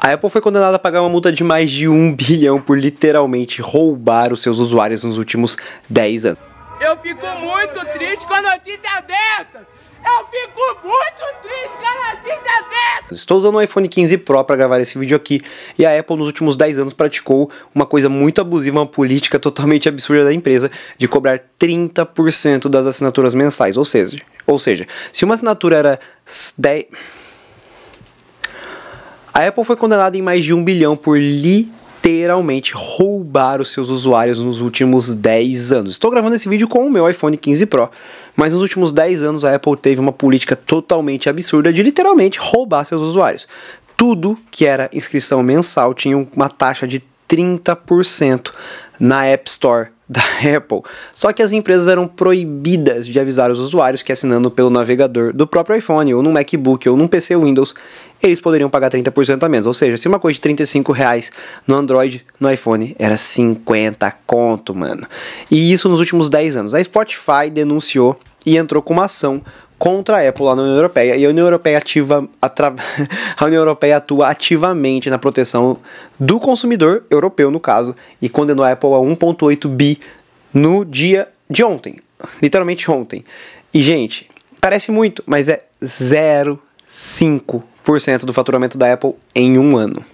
A Apple foi condenada a pagar uma multa de mais de 1 bilhão por literalmente roubar os seus usuários nos últimos 10 anos. Eu fico muito triste com a notícia dessas! Eu fico muito triste com a notícia dessas! Estou usando o iPhone 15 Pro para gravar esse vídeo aqui, e a Apple nos últimos 10 anos praticou uma coisa muito abusiva, uma política totalmente absurda da empresa de cobrar 30% das assinaturas mensais, ou seja, se uma assinatura era 10... A Apple foi condenada em mais de 1 bilhão por literalmente roubar os seus usuários nos últimos 10 anos. Estou gravando esse vídeo com o meu iPhone 15 Pro, mas nos últimos 10 anos a Apple teve uma política totalmente absurda de literalmente roubar seus usuários. Tudo que era inscrição mensal tinha uma taxa de 30% na App Store da Apple. Só que as empresas eram proibidas de avisar os usuários que assinando pelo navegador do próprio iPhone, ou no MacBook, ou num PC Windows, eles poderiam pagar 30% a menos. Ou seja, se uma coisa de R$35 no Android, no iPhone, era 50 conto, mano. E isso nos últimos 10 anos. A Spotify denunciou e entrou com uma ação contra a Apple lá na União Europeia, e a União Europeia atua ativamente na proteção do consumidor europeu, no caso, e condenou a Apple a 1,8 bi no dia de ontem, literalmente ontem. E, gente, parece muito, mas é 0,5% do faturamento da Apple em um ano.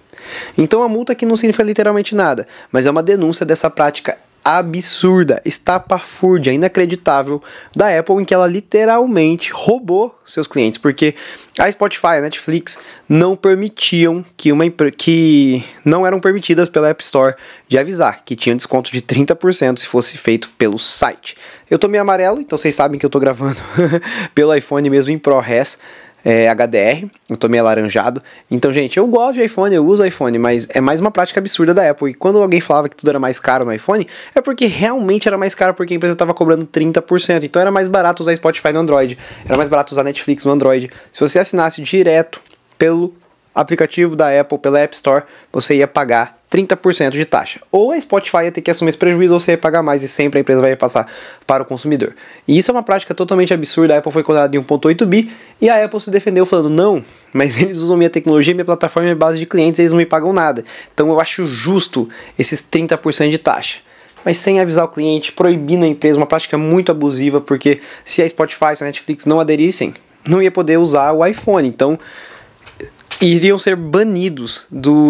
Então a multa aqui não significa literalmente nada, mas é uma denúncia dessa prática absurda, estapafúrdia, inacreditável da Apple, em que ela literalmente roubou seus clientes, porque a Spotify, a Netflix não permitiam que não eram permitidas pela App Store de avisar que tinha desconto de 30% se fosse feito pelo site. Eu tô meio amarelo, então vocês sabem que eu tô gravando pelo iPhone mesmo em ProRes HDR, eu tô meio alaranjado. Então, gente, eu gosto de iPhone, eu uso iPhone, mas é mais uma prática absurda da Apple. E quando alguém falava que tudo era mais caro no iPhone, é porque realmente era mais caro, porque a empresa estava cobrando 30%. Então era mais barato usar Spotify no Android, era mais barato usar Netflix no Android. Se você assinasse direto pelo aplicativo da Apple, pela App Store, você ia pagar 30% de taxa. Ou a Spotify ia ter que assumir esse prejuízo, ou você ia pagar mais, e sempre a empresa vai passar para o consumidor. E isso é uma prática totalmente absurda. A Apple foi condenada em 1,8 bi, e a Apple se defendeu falando, não, mas eles usam minha tecnologia, minha plataforma, minha base de clientes, eles não me pagam nada. Então eu acho justo esses 30% de taxa. Mas sem avisar o cliente, proibindo a empresa, uma prática muito abusiva, porque se a Spotify, se a Netflix não aderissem, não ia poder usar o iPhone. Então iriam ser banidos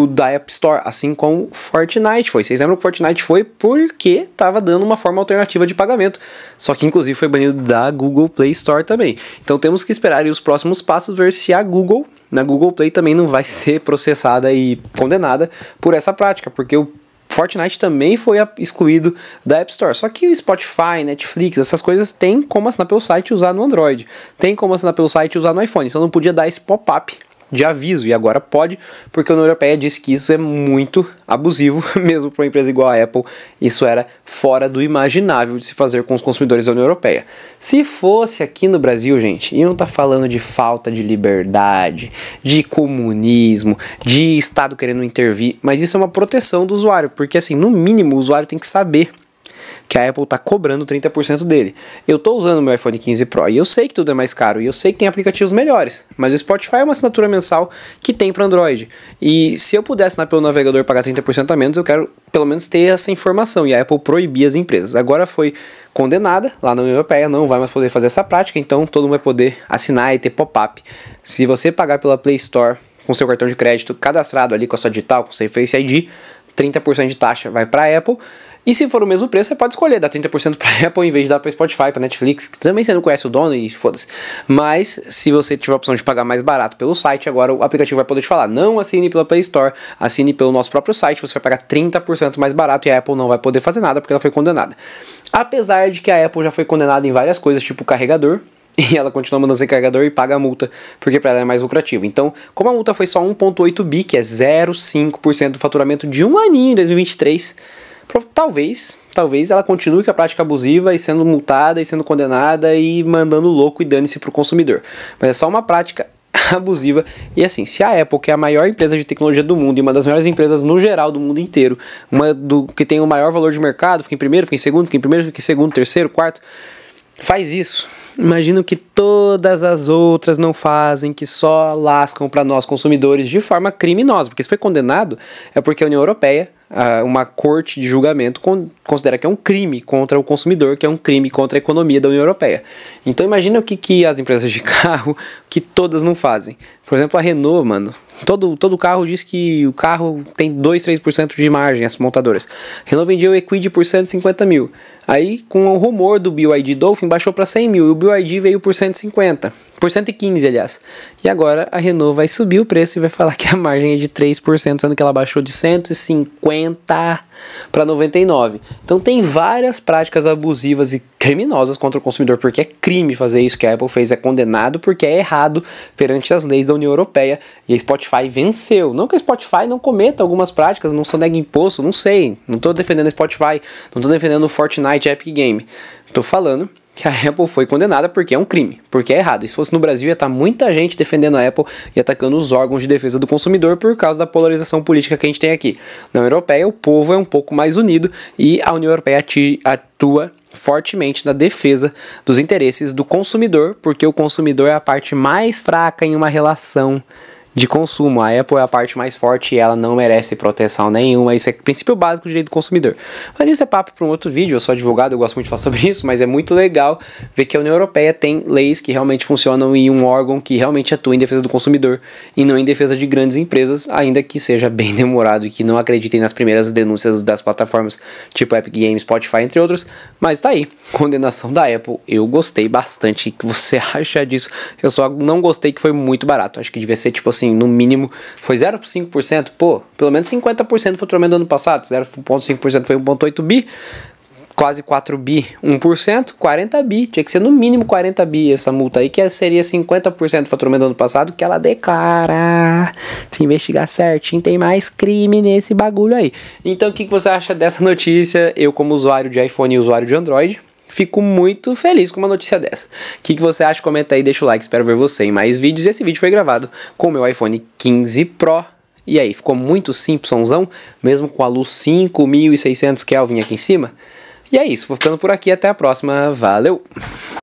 da App Store, assim como Fortnite foi. Vocês lembram que Fortnite foi porque estava dando uma forma alternativa de pagamento, só que inclusive foi banido da Google Play Store também. Então temos que esperar aí os próximos passos, ver se a Google, na Google Play, também não vai ser processada e condenada por essa prática, porque o Fortnite também foi excluído da App Store. Só que o Spotify, Netflix, essas coisas tem como assinar pelo site e usar no Android, tem como assinar pelo site e usar no iPhone, só não podia dar esse pop-up de aviso, e agora pode, porque a União Europeia disse que isso é muito abusivo, mesmo para uma empresa igual a Apple. Isso era fora do imaginável de se fazer com os consumidores da União Europeia. Se fosse aqui no Brasil, gente, iam estar falando de falta de liberdade, de comunismo, de Estado querendo intervir, mas isso é uma proteção do usuário, porque assim, no mínimo o usuário tem que saber que a Apple está cobrando 30% dele. Eu estou usando o meu iPhone 15 Pro e eu sei que tudo é mais caro, e eu sei que tem aplicativos melhores, mas o Spotify é uma assinatura mensal que tem para Android. E se eu pudesse assinar pelo navegador e pagar 30% a menos, eu quero pelo menos ter essa informação, e a Apple proibia as empresas. Agora foi condenada lá na União Europeia, não vai mais poder fazer essa prática, então todo mundo vai poder assinar e ter pop-up. Se você pagar pela Play Store com seu cartão de crédito cadastrado ali com a sua digital, com seu Face ID, 30% de taxa vai para a Apple. E se for o mesmo preço, você pode escolher dar 30% para a Apple em vez de dar para Spotify, para Netflix, que também você não conhece o dono e foda-se. Mas se você tiver a opção de pagar mais barato pelo site, agora o aplicativo vai poder te falar, não assine pela Play Store, assine pelo nosso próprio site, você vai pagar 30% mais barato, e a Apple não vai poder fazer nada porque ela foi condenada. Apesar de que a Apple já foi condenada em várias coisas, tipo carregador, e ela continua mandando ser carregador e paga a multa, porque para ela é mais lucrativo. Então, como a multa foi só 1,8 bi, que é 0,5% do faturamento de um aninho em 2023, talvez ela continue com a prática abusiva e sendo multada e sendo condenada e mandando louco e dane-se pro consumidor. Mas é só uma prática abusiva. E assim, se a Apple, que é a maior empresa de tecnologia do mundo e uma das maiores empresas no geral do mundo inteiro, que tem o maior valor de mercado, fica em primeiro, fica em segundo, fica em primeiro, fica em segundo, terceiro, quarto, faz isso, Imagino que todas as outras não fazem, que só lascam para nós consumidores de forma criminosa, porque se foi condenado é porque a União Europeia, uma corte de julgamento, considera que é um crime contra o consumidor, que é um crime contra a economia da União Europeia. Então imagina o que as empresas de carro, que todas não fazem. Por exemplo, a Renault, mano, todo carro diz que o carro tem 2-3% de margem, as montadoras. A Renault vendia o Kwid por 150 mil. Aí, com o rumor do BYD Dolphin, baixou para 100 mil. E o BYD veio por 150. Por 115, aliás. E agora a Renault vai subir o preço e vai falar que a margem é de 3%, sendo que ela baixou de 150 para 99. Então tem várias práticas abusivas e criminosas contra o consumidor, porque é crime fazer isso que a Apple fez, é condenado porque é errado perante as leis da União Europeia. E a Spotify venceu. Não que a Spotify não cometa algumas práticas, não sonegue imposto, não sei. Não estou defendendo a Spotify, não estou defendendo o Fortnite Epic Game. Estou falando que a Apple foi condenada porque é um crime, porque é errado. E se fosse no Brasil, ia estar muita gente defendendo a Apple e atacando os órgãos de defesa do consumidor por causa da polarização política que a gente tem aqui. Na União Europeia, o povo é um pouco mais unido e a União Europeia atua fortemente na defesa dos interesses do consumidor, porque o consumidor é a parte mais fraca em uma relação de consumo. A Apple é a parte mais forte e ela não merece proteção nenhuma. Isso é o princípio básico do direito do consumidor. Mas isso é papo para um outro vídeo. Eu sou advogado, eu gosto muito de falar sobre isso, mas é muito legal ver que a União Europeia tem leis que realmente funcionam e um órgão que realmente atua em defesa do consumidor e não em defesa de grandes empresas, ainda que seja bem demorado e que não acreditem nas primeiras denúncias das plataformas tipo Epic Games, Spotify, entre outros. Mas tá aí, condenação da Apple. Eu gostei bastante. O que você acha disso? Eu só não gostei que foi muito barato. Acho que devia ser tipo assim, no mínimo foi 0,5%, pô, pelo menos 50% foi o faturamento do ano passado, 0,5% foi 1,8 bi, quase 4 bi, 1%, 40 bi, tinha que ser no mínimo 40 bi essa multa aí, que seria 50% do faturamento do ano passado, que ela declara. Se investigar certinho, tem mais crime nesse bagulho aí. Então o que você acha dessa notícia? Eu, como usuário de iPhone e usuário de Android, fico muito feliz com uma notícia dessa. O que você acha? Comenta aí, deixa o like, espero ver você em mais vídeos. E esse vídeo foi gravado com o meu iPhone 15 Pro. E aí, ficou muito Simpsonzão, mesmo com a luz 5600 Kelvin aqui em cima? E é isso, vou ficando por aqui, até a próxima, valeu!